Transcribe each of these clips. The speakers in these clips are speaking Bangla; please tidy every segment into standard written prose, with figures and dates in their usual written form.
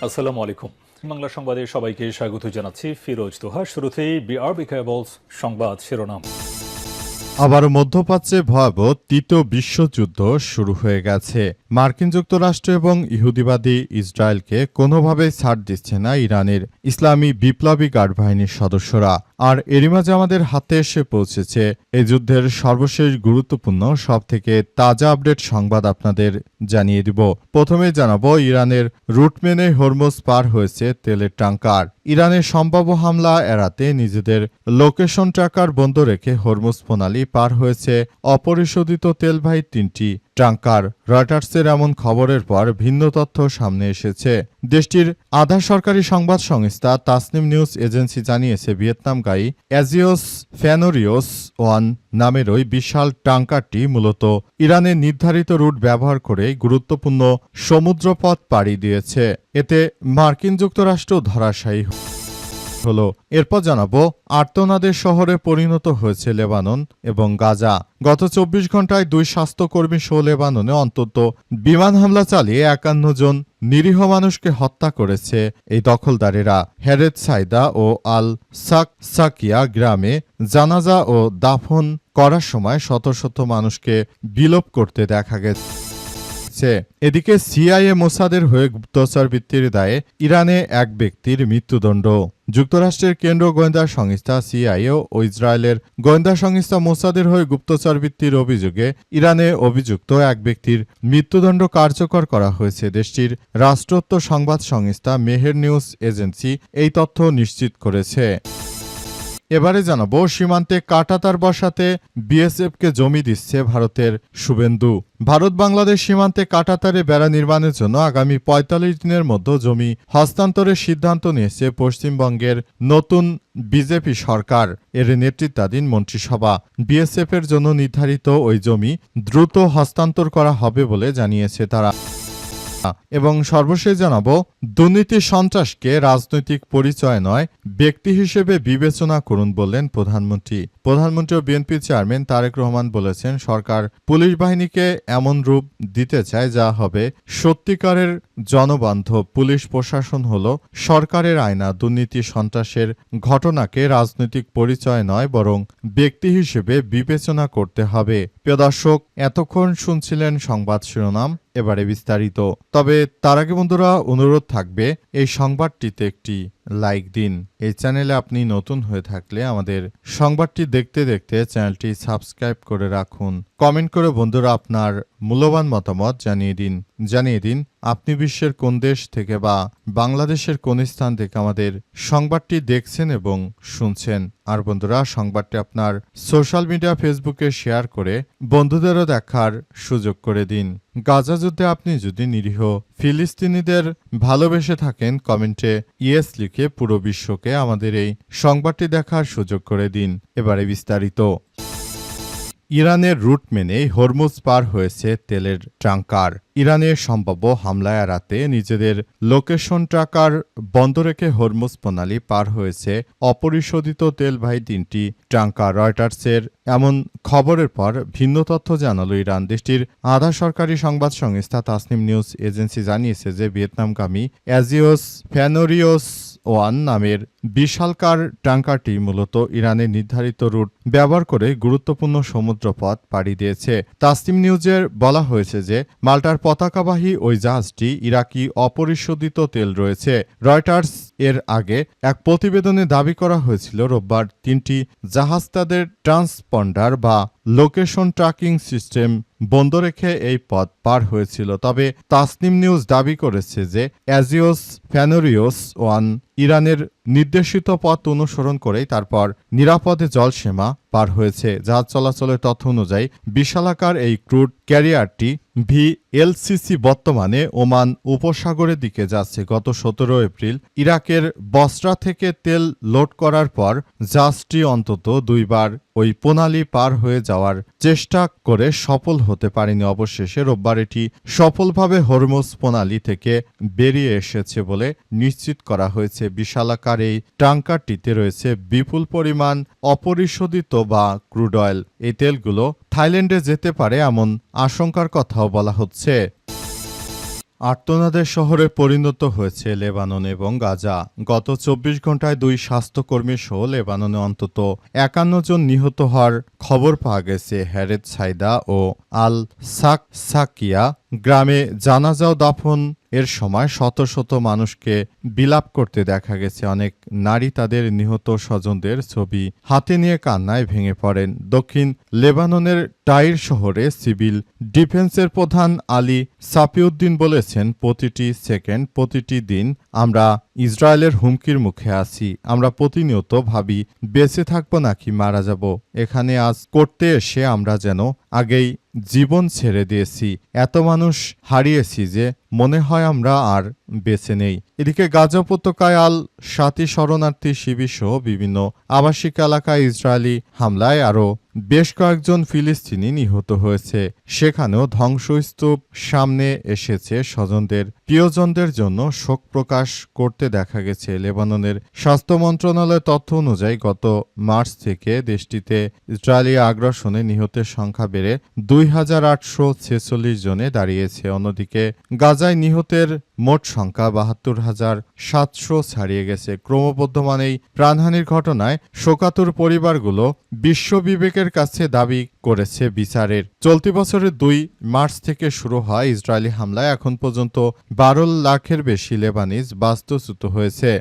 আসসালামু আলাইকুম। বাংলা সংবাদে সবাইকে স্বাগত জানাচ্ছি ফিরোজ তোহা। শুরুতেই বিআরবি কেবলস সংবাদ শিরোনাম। আবার মধ্যপ্রাচ্যে ভয়াবহ তৃতীয় বিশ্বযুদ্ধ শুরু হয়ে গেছে। মার্কিন যুক্তরাষ্ট্র এবং ইহুদিবাদী ইসরায়েলকে কোনোভাবেই ছাড় দিচ্ছে না ইরানের ইসলামী বিপ্লবী গার্ড বাহিনীর সদস্যরা। আর এরই মাঝে আমাদের হাতে এসে পৌঁছেছে এই যুদ্ধের সর্বশেষ গুরুত্বপূর্ণ সবথেকে তাজা আপডেট সংবাদ আপনাদের জানিয়ে দিব। প্রথমে জানাবো ইরানের রুট মেনে হরমুজ পার হয়েছে তেলের ট্যাঙ্কার। ইরানের সম্ভাব্য হামলা এড়াতে নিজেদের লোকেশন ট্র্যাকার বন্ধ রেখে হরমুজ প্রণালী পার হয়েছে অপরিশোধিত তেলবাহী 3টি ট্যাঙ্কার। রয়টার্সের এমন খবরের পর ভিন্ন তথ্য সামনে এসেছে। দেশটির আধা সরকারি সংবাদ সংস্থা তাসনিম নিউজ এজেন্সি জানিয়েছে ভিয়েতনামগামী অ্যাজিওস ফ্যানোরিওস 1 নামের ওই বিশাল ট্যাঙ্কারটি মূলত ইরানের নির্ধারিত রুট ব্যবহার করে গুরুত্বপূর্ণ সমুদ্রপথ পাড়ি দিয়েছে। এতে মার্কিন যুক্তরাষ্ট্র ধরাশায়ী হলো। এরপর জানাবো আর্তনাদের শহরে পরিণত হয়েছে লেবানন এবং গাজা। গত 24 ঘন্টায় 2 স্বাস্থ্যকর্মী সহ লেবাননে অন্তত বিমান হামলা চালিয়ে 51 জন নিরীহ মানুষকে হত্যা করেছে এই দখলদারেরা। হেরেত সাইদা ও আল সাকিয়া গ্রামে জানাজা ও দাফন করার সময় শত শত মানুষকে বিলোপ করতে দেখা গেছে। এদিকে সিআইএ মোসাদের হয়ে গুপ্তচর বৃত্তির দায়ে ইরানে এক ব্যক্তির মৃত্যুদণ্ড। যুক্তরাষ্ট্রের কেন্দ্রীয় গোয়েন্দা সংস্থা সিআইএ ও ইসরায়েলের গোয়েন্দা সংস্থা মোসাদের হয়ে গুপ্তচর বৃত্তির অভিযোগে ইরানে অভিযুক্ত এক ব্যক্তির মৃত্যুদণ্ড কার্যকর করা হয়েছে। দেশটির রাষ্ট্রোচ্চ সংবাদ সংস্থা মেহের নিউজ এজেন্সি এই তথ্য নিশ্চিত করেছে। এবারে জানাবো সীমান্তে কাঁটাতার বসাতে বিএসএফকে জমি দিচ্ছে ভারতের শুভেন্দু। ভারত বাংলাদেশ সীমান্তে কাঁটাতারে বেড়া নির্মাণের জন্য আগামী ৪৫ দিনের মধ্যে জমি হস্তান্তরের সিদ্ধান্ত নিয়েছে পশ্চিমবঙ্গের নতুন বিজেপি সরকার। এর নেতৃত্বাধীন মন্ত্রিসভা। বিএসএফের জন্য নির্ধারিত ওই জমি দ্রুত হস্তান্তর করা হবে বলে জানিয়েছে তারা। এবং সর্বশেষ জানাবো দুর্নীতি সন্ত্রাসকে রাজনৈতিক পরিচয় নয় ব্যক্তি হিসেবে বিবেচনা করুন বললেন প্রধানমন্ত্রী ও বিএনপি চেয়ারম্যান তারেক রহমান বলেছেন, সরকার পুলিশ বাহিনীকে এমন রূপ দিতে চায় যা হবে সত্যিকারের জনবান্ধব। পুলিশ প্রশাসন হল সরকারের আয়না। দুর্নীতি সন্ত্রাসের ঘটনাকে রাজনৈতিক পরিচয় নয় বরং ব্যক্তি হিসেবে বিবেচনা করতে হবে। প্রিয় দর্শক, এতক্ষণ শুনছিলেন সংবাদ শিরোনাম, এবারে বিস্তারিত। তবে তার আগে বন্ধুরা অনুরোধ থাকবে এই সংবাদটিতে একটি লাইক দিন। এই চ্যানেলে আপনি নতুন হয়ে থাকলে আমাদের সংবাদটি দেখতে দেখতে চ্যানেলটি সাবস্ক্রাইব করে রাখুন। কমেন্ট করে বন্ধুরা আপনার মূল্যবান মতামত জানিয়ে দিন আপনি বিশ্বের কোন দেশ থেকে বা বাংলাদেশের কোন স্থান থেকে আমাদের সংবাদটি দেখছেন এবং শুনছেন। আর বন্ধুরা সংবাদটি আপনার সোশ্যাল মিডিয়া ফেসবুকে শেয়ার করে বন্ধুদেরও দেখার সুযোগ করে দিন। গাজা যুদ্ধে আপনি যদি নিরীহ ফিলিস্তিনিদের ভালোবেসে থাকেন কমেন্টে ইয়েস লিখে পুরো বিশ্বকে আমাদের এই সংবাদটি দেখার সুযোগ করে দিন। এবারে বিস্তারিত। ইরানের রুট মেনে হরমুজ পার হয়েছে তেলের ট্যাঙ্কার। ইরানের সম্ভাব্য হামলা এড়াতে নিজেদের লোকেশন ট্র্যাকার বন্ধ রেখে হরমুজ প্রণালী পার হয়েছে অপরিশোধিত তেলবাহী 3টি ট্যাঙ্কার। রয়টার্সের এমন খবরের পর ভিন্ন তথ্য জানালো ইরান। দেশটির আধা সরকারি সংবাদ সংস্থা তাসনিম নিউজ এজেন্সি জানিয়েছে যে ভিয়েতনামগামী অ্যাজিওস ফ্যানোরিওস 1 নামের বিশালকার ট্যাঙ্কারটি মূলত ইরানের নির্ধারিত রুট ব্যবহার করে গুরুত্বপূর্ণ সমুদ্রপথ পাড়ি দিয়েছে। তাসনিম নিউজের বলা হয়েছে যে মাল্টার পতাকাবাহী ওই জাহাজটি ইরাকি অপরিশোধিত তেল রয়েছে। রয়টার্স এর আগে এক প্রতিবেদনে দাবি করা হয়েছিল রোববার 3টি জাহাজ তাদের ট্রান্সপন্ডার বা লোকেশন ট্র্যাকিং সিস্টেম বন্ধ রেখে এই পথ পার হয়েছিল। তবে তাসনিম নিউজ দাবি করেছে যে অ্যাজিওস ফ্যানোরিওস 1 ইরানের নির্দেশিত পথ অনুসরণ করেই তারপর নিরাপদে জলসীমা পার হয়েছে। জাহাজ চলাচলের তথ্য অনুযায়ী বিশালাকার এই ক্রুড ক্যারিয়ারটি ভিএলসিসি বর্তমানে ওমান উপসাগরের দিকে যাচ্ছে। গত 17 এপ্রিল ইরাকের বসরা থেকে তেল লোড করার পর জাহাজটি অন্তত 2 বার ওই প্রণালী পার হয়ে যাওয়ার চেষ্টা করে সফল হতে পারেনি। অবশেষে রোববার এটি সফলভাবে হরমুজ প্রণালী থেকে বেরিয়ে এসেছে বলে নিশ্চিত করা হয়েছে। বিশালাকার এই ট্যাঙ্কারটিতে রয়েছে বিপুল পরিমাণ অপরিশোধিত বা ক্রুড অয়েল। এই তেলগুলো থাইল্যান্ডে যেতে পারে এমন আশঙ্কার কথাও বলা হচ্ছে। আর্তনাদের শহরে পরিণত হয়েছে লেবানন এবং গাজা। গত ২৪ ঘন্টায় ২ স্বাস্থ্যকর্মী সহ লেবাননে অন্তত ৫১ জন নিহত হওয়ার খবর পাওয়া গেছে। হ্যারেত সাইদা ও আল সাকিয়া গ্রামে জানাজা ও দাফন এর সময় শত শত মানুষকে বিলাপ করতে দেখা গেছে। অনেক নারী তাদের নিহত স্বজনদের ছবি হাতে নিয়ে কান্নায় ভেঙে পড়েন। দক্ষিণ লেবাননের টাইর শহরে সিভিল ডিফেন্সের প্রধান আলী সাপিউদ্দিন বলেছেন, প্রতিটি সেকেন্ড, প্রতিটি দিন আমরা ইসরায়েলের হুমকির মুখে আছি। আমরা প্রতিনিয়ত ভাবি বেঁচে থাকবো নাকি মারা যাব। এখানে আজ করতে এসে আমরা যেন আগেই জীবন ছেড়ে দিয়েছি। এত মানুষ হারিয়েছি যে মনে হয় আমরা আর বেঁচে নেই। এদিকে গাজা উপত্যকায় আল শাতি শরণার্থী শিবির সহ বিভিন্ন আবাসিক এলাকায় ইসরায়েলি হামলায় আরও বেশ কয়েকজন ফিলিস্তিনি নিহত হয়েছে। সেখানেও ধ্বংসস্তূপ সামনে এসেছে। স্বজনদের প্রিয়জনদের জন্য শোক প্রকাশ করতে দেখা গেছে। লেবাননের স্বাস্থ্য মন্ত্রণালয়ের তথ্য অনুযায়ী গত মার্চ থেকে দেশটিতে ইসরায়েলি আগ্রাসনে নিহতের সংখ্যা বেড়ে ২,৮৪৬ জনে দাঁড়িয়েছে। অন্যদিকে গাজায় নিহতের মোট সংখ্যা ৭২,৭০০ ছাড়িয়ে গেছে। ক্রমবর্ধমান এই প্রাণহানির ঘটনায় শোকাতুর পরিবারগুলো বিশ্ব বিবেকের কাছে দাবি করেছে বিচারের। চলতি বছরের ২ মার্চ থেকে শুরু হয় ইসরায়েলি হামলায় এখন পর্যন্ত ১২ লাখের বেশি লেবানিজ বাস্তুচ্যুত হয়েছে।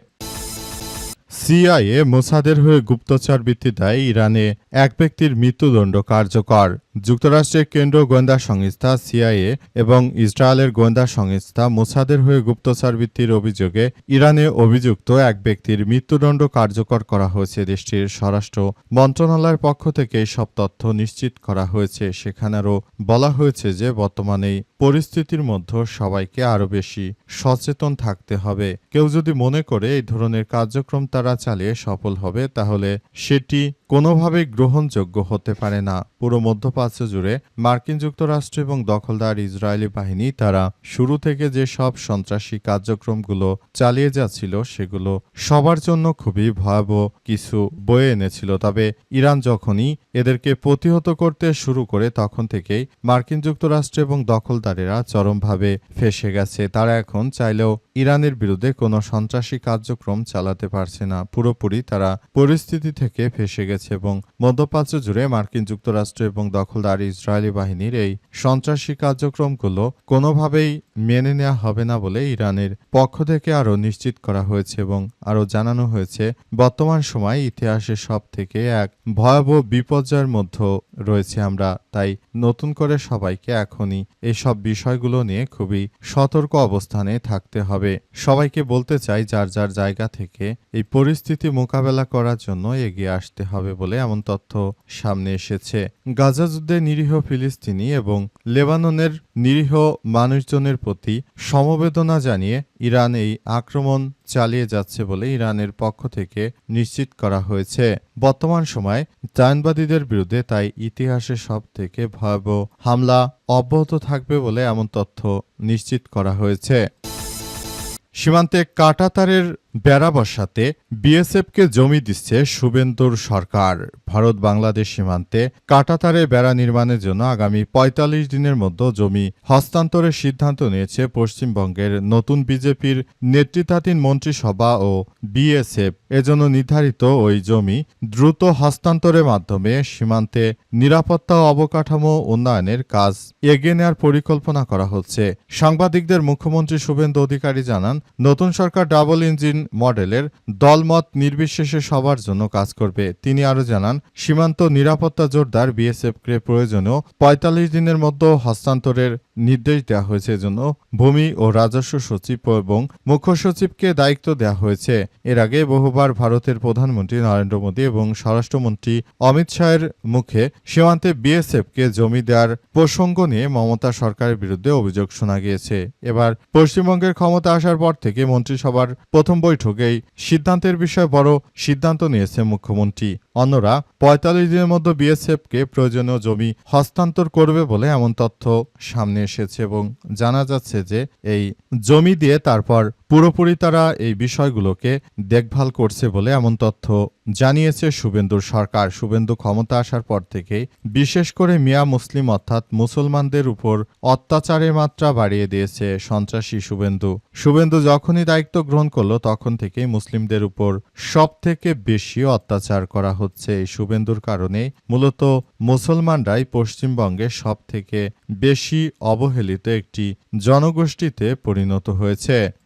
সিআইএ মোসাদের হয়ে গুপ্তচর বৃত্তির দায়ে ইরানে এক ব্যক্তির মৃত্যুদণ্ড কার্যকর। যুক্তরাষ্ট্রের কেন্দ্রীয় গোয়েন্দা সংস্থা সিআইএ এবং ইসরায়েলের গোয়েন্দা সংস্থা মোসাদের হয়ে গুপ্তচর বৃত্তির অভিযোগে ইরানে অভিযুক্ত এক ব্যক্তির মৃত্যুদণ্ড কার্যকর করা হয়েছে। দেশটির স্বরাষ্ট্র মন্ত্রণালয়ের পক্ষ থেকে সব তথ্য নিশ্চিত করা হয়েছে। সেখানে আরও বলা হয়েছে যে বর্তমানে এই পরিস্থিতির মধ্যে সবাইকে আরও বেশি সচেতন থাকতে হবে। কেউ যদি মনে করে এই ধরনের কার্যক্রম তারা চালিয়ে সফল হবে, তাহলে সেটি কোনোভাবেই গ্রহণযোগ্য হতে পারে না। পুরো মধ্যপ্রাচ্য জুড়ে মার্কিন যুক্তরাষ্ট্র এবং দখলদার ইসরায়েলি বাহিনী তারা শুরু থেকে যে সব সন্ত্রাসী কার্যক্রমগুলো চালিয়ে যাচ্ছিল সেগুলো সবার জন্য খুবই ভয়াবহ কিছু বয়ে এনেছিল। তবে ইরান যখনই এদেরকে প্রতিহত করতে শুরু করে তখন থেকেই মার্কিন যুক্তরাষ্ট্র এবং দখলদারেরা চরমভাবে ফেঁসে গেছে। তারা এখন চাইলেও ইরানের বিরুদ্ধে কোনো সন্ত্রাসী কার্যক্রম চালাতে পারছে না। পুরোপুরি তারা পরিস্থিতি থেকে ফেঁসে গেছে এবং মধ্যপ্রাচ্য জুড়ে মার্কিন যুক্তরাষ্ট্র এবং দখলদার ইসরায়েলি বাহিনীর এই সন্ত্রাসী কার্যক্রমগুলো কোনোভাবেই মেনে নেওয়া হবে না বলে ইরানের পক্ষ থেকে আরও নিশ্চিত করা হয়েছে এবং আরও জানানো হয়েছে বর্তমান সময় ইতিহাসের সব থেকে এক ভয়াবহ বিপর্যয়ের মধ্যে রয়েছে আমরা। তাই নতুন করে সবাইকে এখনই এইসব বিষয়গুলো নিয়ে খুবই সতর্ক অবস্থানে থাকতে হবে। সবাইকে বলতে চাই যার যার জায়গা থেকে এই পরিস্থিতি মোকাবেলা করার জন্য এগিয়ে আসতে হবে বলে এমন তথ্য সামনে এসেছে। গাজা যুদ্ধে নিরীহ ফিলিস্তিনি এবং লেবাননের নিরীহ মানুষজনের প্রতি সমবেদনা জানিয়ে ইরান এই আক্রমণ চালিয়ে যাচ্ছে বলে ইরানের পক্ষ থেকে নিশ্চিত করা হয়েছে। বর্তমান সময়ে জায়নবাদীদের বিরুদ্ধে তাই ইতিহাসের সব থেকে ভয়াবহ হামলা অব্যাহত থাকবে বলে এমন তথ্য নিশ্চিত করা হয়েছে। সীমান্তে কাঁটাতারের বেড়া বসাতে বিএসএফকে জমি দিচ্ছে শুভেন্দুর সরকার। ভারত বাংলাদেশ সীমান্তে কাঁটাতারে বেড়া নির্মাণের জন্য আগামী ৪৫ দিনের মধ্যে জমি হস্তান্তরের সিদ্ধান্ত নিয়েছে পশ্চিমবঙ্গের নতুন বিজেপির নেতৃত্বাধীন মন্ত্রিসভা ও বিএসএফ। এজন্য নির্ধারিত ওই জমি দ্রুত হস্তান্তরের মাধ্যমে সীমান্তে নিরাপত্তা ও অবকাঠামো উন্নয়নের কাজ এগিয়ে নেওয়ার পরিকল্পনা করা হচ্ছে। সাংবাদিকদের মুখ্যমন্ত্রী শুভেন্দু অধিকারী জানান, নতুন সরকার ডাবল ইঞ্জিন মডেলের দলমত নির্বিশেষে সবার জন্য কাজ করবে। তিনি আরও জানান, সীমান্ত নিরাপত্তা জোরদার বিএসএফকে প্রয়োজনীয় ৪৫ দিনের মধ্যে হস্তান্তরের নির্দেশ দেওয়া হয়েছে। এজন্য ভূমি ও রাজস্ব সচিব এবং মুখ্য সচিবকে দায়িত্ব দেওয়া হয়েছে। এর আগে বহুবার ভারতের প্রধানমন্ত্রী নরেন্দ্র মোদী এবং স্বরাষ্ট্রমন্ত্রী অমিত শাহের মুখে সীমান্তে বিএসএফকে জমি দেওয়ার প্রসঙ্গ নিয়ে মমতা সরকারের বিরুদ্ধে অভিযোগ শোনা গিয়েছে। এবার পশ্চিমবঙ্গের ক্ষমতা আসার পর থেকে মন্ত্রিসভার প্রথম বৈঠকেই সিদ্ধান্তের বিষয়ে বড় সিদ্ধান্ত নিয়েছে মুখ্যমন্ত্রী। অন্যরা ৪৫ দিনের মধ্যে বিএসএফকে প্রয়োজনীয় জমি হস্তান্তর করবে বলে এমন তথ্য সামনে এসেছে এবং জানা যাচ্ছে যে এই জমি দিয়ে তারপর পুরোপুরি তারা এই বিষয়গুলোকে দেখভাল করছে বলে এমন তথ্য জানিয়েছে শুভেন্দুর সরকার। শুভেন্দু ক্ষমতা আসার পর থেকেই বিশেষ করে মিয়া মুসলিম অর্থাৎ মুসলমানদের উপর অত্যাচারের মাত্রা বাড়িয়ে দিয়েছে সন্ত্রাসী শুভেন্দু যখনই দায়িত্ব গ্রহণ করলো তখন থেকেই মুসলিমদের উপর সবথেকে বেশি অত্যাচার করা হচ্ছে। এই শুভেন্দুর কারণে মূলত মুসলমানরাই পশ্চিমবঙ্গে সবথেকে বেশি অবহেলিত একটি জনগোষ্ঠীতে পরিণত হয়েছে।